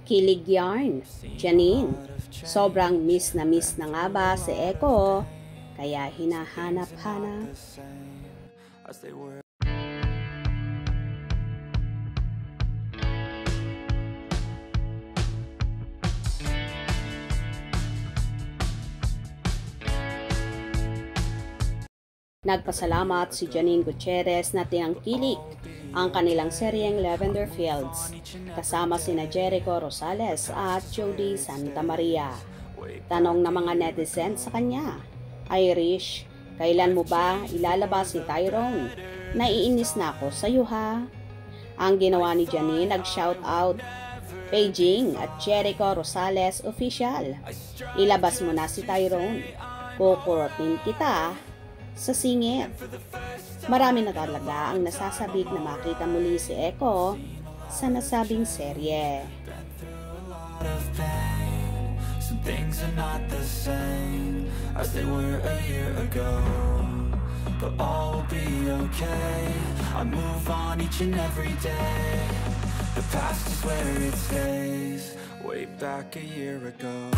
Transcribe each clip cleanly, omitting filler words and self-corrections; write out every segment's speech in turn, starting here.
Kilig yarn, Janine. Sobrang miss na nga ba si Echo, kaya hinahanap-hanap. Nagpasalamat si Janine Gutierrez na tinangkilik ang kanilang seryeng Lavender Fields kasama sina Jericho Rosales at Jody Santa Maria. Tanong ng mga netizens sa kanya, Irish, kailan mo ba ilalabas si Tyrone? Naiinis na ako sa iyo ha. Ang ginawa ni Janine, nag-shout out, Beijing at Jericho Rosales official. Ilabas mo na si Tyrone. Kukurotin kita sa singit. Marami na talaga ang nasasabik na makita muli si Echo sa nasabing serye. Some things are not the same as they were a year ago, but all will be okay. I move on each and every day. The past is where it stays, way back a year ago.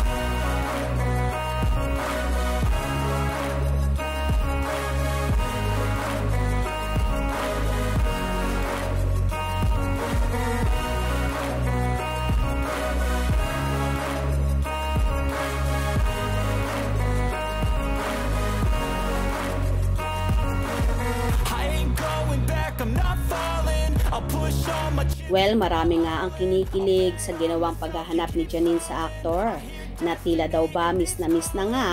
Well, marami nga ang kinikilig sa ginawang paghahanap ni Janine sa aktor na tila daw ba miss na nga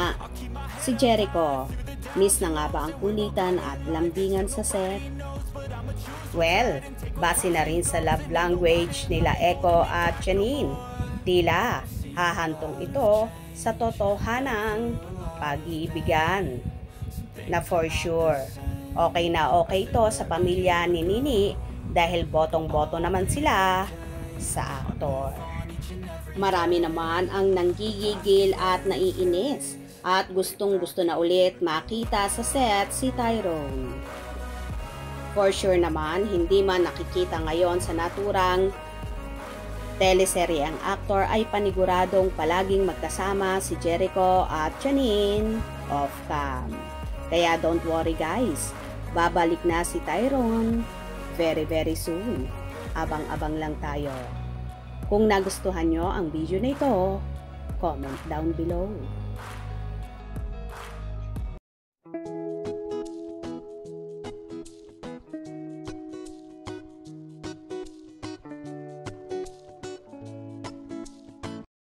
si Jericho. Miss na nga ba ang kulitan at lambingan sa set? Well, base na rin sa love language nila Echo at Janine, tila hahantong ito sa totohanang pag-iibigan na for sure. Okay na okay to sa pamilya ni Nini dahil botong-boto naman sila sa aktor. Marami naman ang nanggigigil at naiinis at gustong-gusto na ulit makita sa set si Tyrone. For sure naman, hindi man nakikita ngayon sa naturang teleserye ang aktor ay paniguradong palaging magkasama si Jericho at Janine off-cam. Kaya don't worry guys, babalik na si Tyrone very soon. Abang-abang lang tayo. Kung nagustuhan nyo ang video na ito, comment down below.